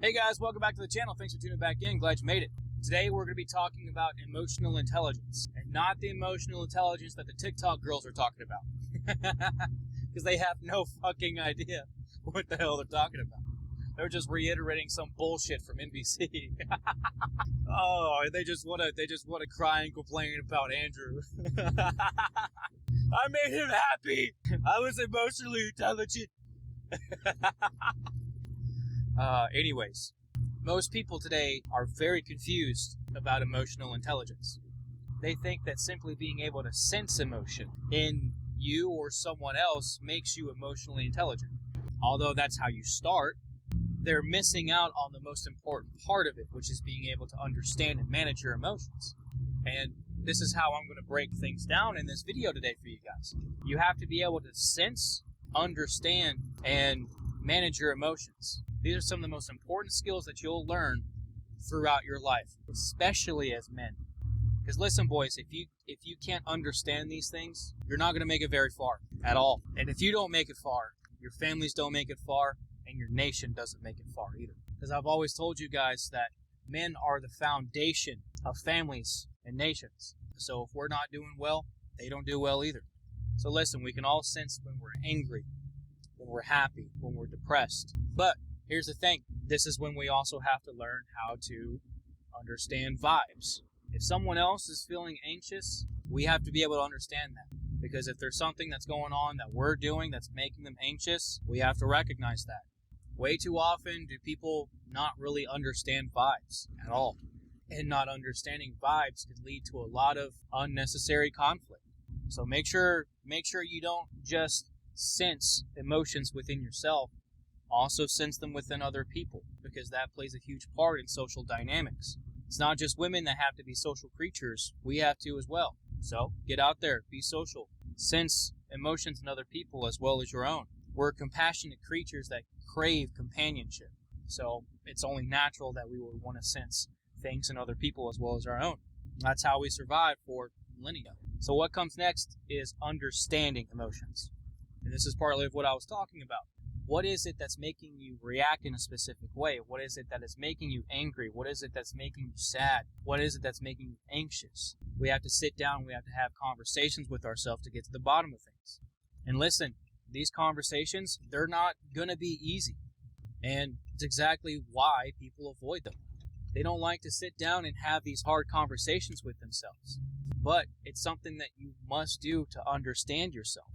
Hey guys, welcome back to the channel. Thanks for tuning back in. Glad you made it. Today we're going to be talking about emotional intelligence, and not the emotional intelligence that the TikTok girls are talking about. Because they have no fucking idea what the hell they're talking about. They're just reiterating some bullshit from NBC. Oh, they just want to cry and complain about Andrew. I made him happy. I was emotionally intelligent. Anyways, most people today are very confused about emotional intelligence. They think that simply being able to sense emotion in you or someone else makes you emotionally intelligent. Although that's how you start, they're missing out on the most important part of it, which is being able to understand and manage your emotions. And this is how I'm going to break things down in this video today for you guys. You have to be able to sense, understand, and manage your emotions. These are some of the most important skills that you'll learn throughout your life, especially as men. Because listen, boys, if you can't understand these things, you're not going to make it very far at all. And if you don't make it far, your families don't make it far, and your nation doesn't make it far either. Because I've always told you guys that men are the foundation of families and nations. So if we're not doing well, they don't do well either. So listen, we can all sense when we're angry, when we're happy, when we're depressed. But here's the thing. This is when we also have to learn how to understand vibes. If someone else is feeling anxious, we have to be able to understand that. Because if there's something that's going on that we're doing that's making them anxious, we have to recognize that. Way too often do people not really understand vibes at all. And not understanding vibes can lead to a lot of unnecessary conflict. So make sure you don't just sense emotions within yourself, also sense them within other people, because that plays a huge part in social dynamics. It's not just women that have to be social creatures, we have to as well. So get out there, be social, sense emotions in other people as well as your own. We're compassionate creatures that crave companionship, so it's only natural that we would want to sense things in other people as well as our own. That's how we survived for millennia. So what comes next is understanding emotions. And this is partly of what I was talking about. What is it that's making you react in a specific way? What is it that is making you angry? What is it that's making you sad? What is it that's making you anxious? We have to sit down, we have to have conversations with ourselves to get to the bottom of things. And listen, these conversations, they're not going to be easy. And it's exactly why people avoid them. They don't like to sit down and have these hard conversations with themselves. But it's something that you must do to understand yourself.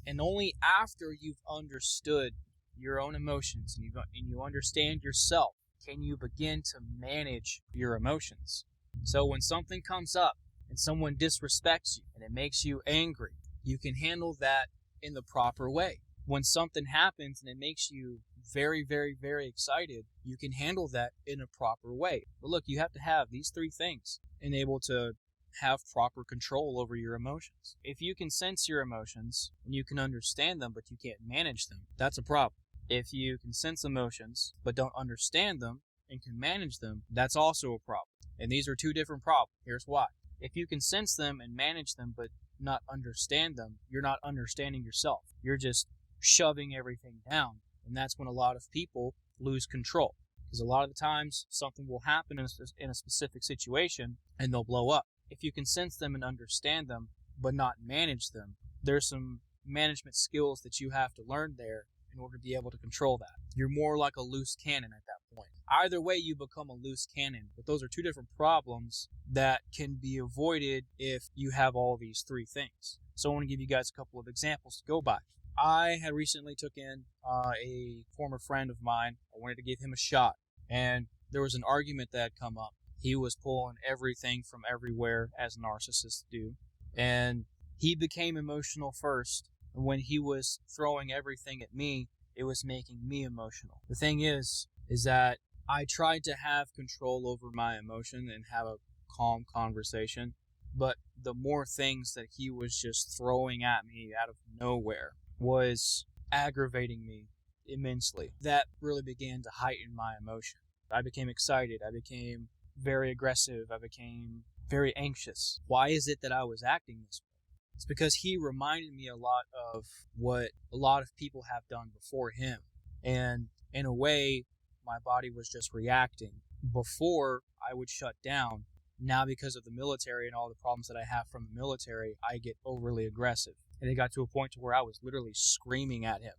And only after you've understood your own emotions and you understand yourself can you begin to manage your emotions. So when something comes up and someone disrespects you and it makes you angry, you can handle that in the proper way. When something happens and it makes you very, very, very excited, you can handle that in a proper way. But look, you have to have these three things and able to have proper control over your emotions. If you can sense your emotions and you can understand them, but you can't manage them, that's a problem. If you can sense emotions, but don't understand them and can manage them, that's also a problem. And these are two different problems. Here's why. If you can sense them and manage them, but not understand them, you're not understanding yourself. You're just shoving everything down. And that's when a lot of people lose control. Because a lot of the times, something will happen in a specific situation and they'll blow up. If you can sense them and understand them, but not manage them, there's some management skills that you have to learn there in order to be able to control that. You're more like a loose cannon at that point. Either way, you become a loose cannon, but those are two different problems that can be avoided if you have all these three things. So I want to give you guys a couple of examples to go by. I had recently took in a former friend of mine. I wanted to give him a shot, and there was an argument that had come up. He was pulling everything from everywhere, as narcissists do. And he became emotional first. And when he was throwing everything at me, it was making me emotional. The thing is that I tried to have control over my emotion and have a calm conversation. But the more things that he was just throwing at me out of nowhere was aggravating me immensely. That really began to heighten my emotion. I became excited. I became very aggressive. I became very anxious. Why is it that I was acting this way? It's because he reminded me a lot of what a lot of people have done before him. And in a way, my body was just reacting. Before, I would shut down. Now, because of the military and all the problems that I have from the military, I get overly aggressive. And it got to a point to where I was literally screaming at him.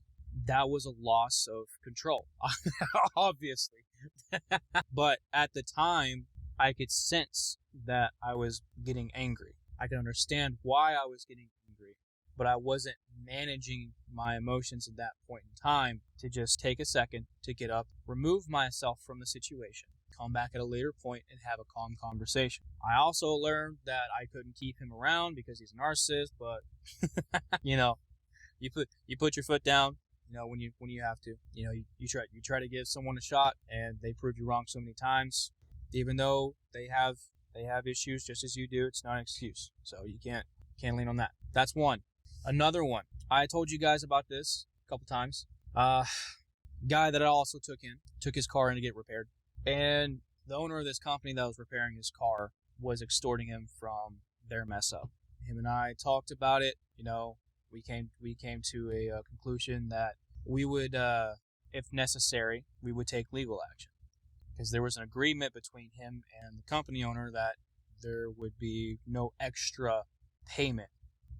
That was a loss of control, obviously. But at the time, I could sense that I was getting angry. I could understand why I was getting angry, but I wasn't managing my emotions at that point in time to just take a second to get up, remove myself from the situation, come back at a later point and have a calm conversation. I also learned that I couldn't keep him around because he's a narcissist, but you put your foot down, when you have to. You try to give someone a shot and they prove you wrong so many times. Even though they have issues just as you do, it's not an excuse. So you can't lean on that. That's one. Another one. I told you guys about this a couple times. Guy that I also took his car in to get repaired. And the owner of this company that was repairing his car was extorting him from their mess up. Him and I talked about it. We came to a conclusion that we would, if necessary, we would take legal action. Because there was an agreement between him and the company owner that there would be no extra payment.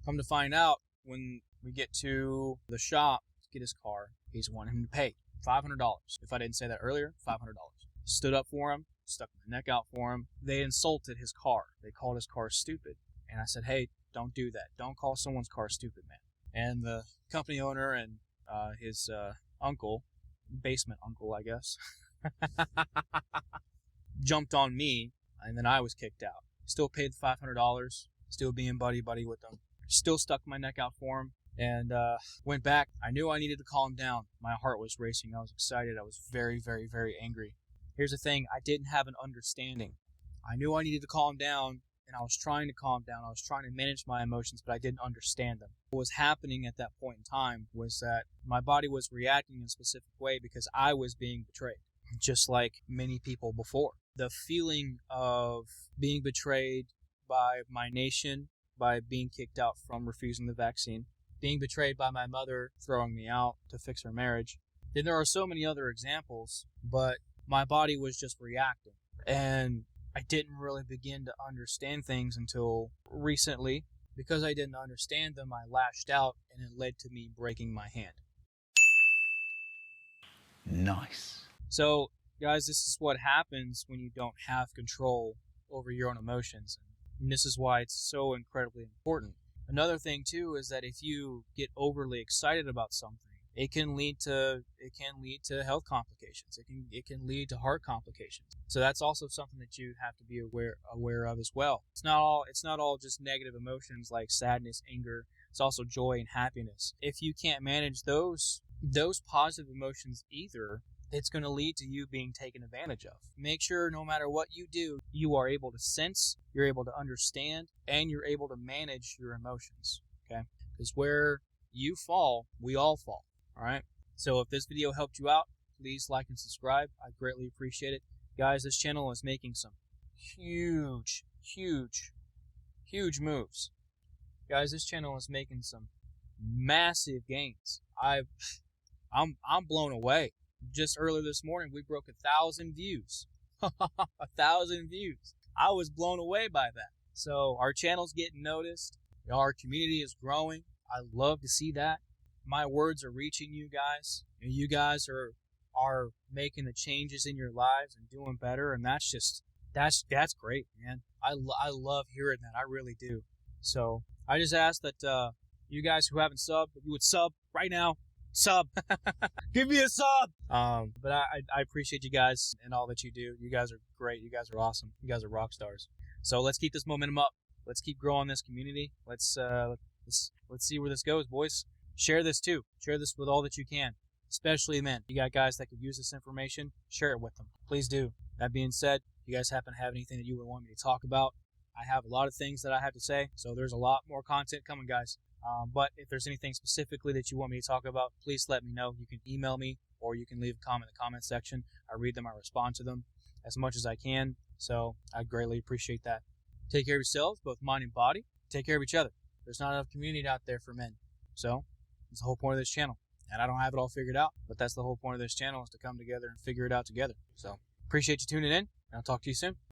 Come to find out, when we get to the shop to get his car, he's wanting him to pay $500. If I didn't say that earlier, $500. Stood up for him, stuck my neck out for him. They insulted his car. They called his car stupid. And I said, hey, don't do that. Don't call someone's car stupid, man. And the company owner and his uncle, basement uncle, I guess, jumped on me, and then I was kicked out. Still paid the $500, still being buddy-buddy with them. Still stuck my neck out for him, and went back. I knew I needed to calm down. My heart was racing. I was excited. I was very, very, very angry. Here's the thing. I didn't have an understanding. I knew I needed to calm down, and I was trying to calm down. I was trying to manage my emotions, but I didn't understand them. What was happening at that point in time was that my body was reacting in a specific way because I was being betrayed, just like many people before. The feeling of being betrayed by my nation, by being kicked out from refusing the vaccine, being betrayed by my mother throwing me out to fix her marriage. Then there are so many other examples, but my body was just reacting. And I didn't really begin to understand things until recently. Because I didn't understand them, I lashed out, and it led to me breaking my hand. Nice. So, guys, this is what happens when you don't have control over your own emotions. And this is why it's so incredibly important. Another thing, too, is that if you get overly excited about something, it can lead to health complications. It can lead to heart complications. So that's also something that you have to be aware of as well. It's not all just negative emotions like sadness, anger. It's also joy and happiness. If you can't manage those positive emotions either, it's going to lead to you being taken advantage of. Make sure no matter what you do, you are able to sense, you're able to understand, and you're able to manage your emotions. Okay? Because where you fall, we all fall. All right. So if this video helped you out, please like and subscribe. I greatly appreciate it. Guys, this channel is making some huge moves. Guys, this channel is making some massive gains. I'm blown away. Just earlier this morning, we broke 1,000 views. 1,000 views. I was blown away by that. So our channel's getting noticed. Our community is growing. I love to see that. My words are reaching you guys, and you guys are making the changes in your lives and doing better, and that's great, man. I love hearing that. I really do. So I just ask that you guys who haven't subbed, you would sub right now. Sub. Give me a sub. But I appreciate you guys and all that you do. You guys are great. You guys are awesome. You guys are rock stars. So let's keep this momentum up. Let's keep growing this community. Let's see where this goes, boys. Share this too. Share this with all that you can, especially men. You got guys that could use this information, share it with them. Please do. That being said, if you guys happen to have anything that you would want me to talk about, I have a lot of things that I have to say, so there's a lot more content coming, guys. But if there's anything specifically that you want me to talk about, please let me know. You can email me, or you can leave a comment in the comment section. I read them, I respond to them as much as I can, so I greatly appreciate that. Take care of yourselves, both mind and body. Take care of each other. There's not enough community out there for men, so it's the whole point of this channel. And I don't have it all figured out, but that's the whole point of this channel, is to come together and figure it out together. So appreciate you tuning in, and I'll talk to you soon.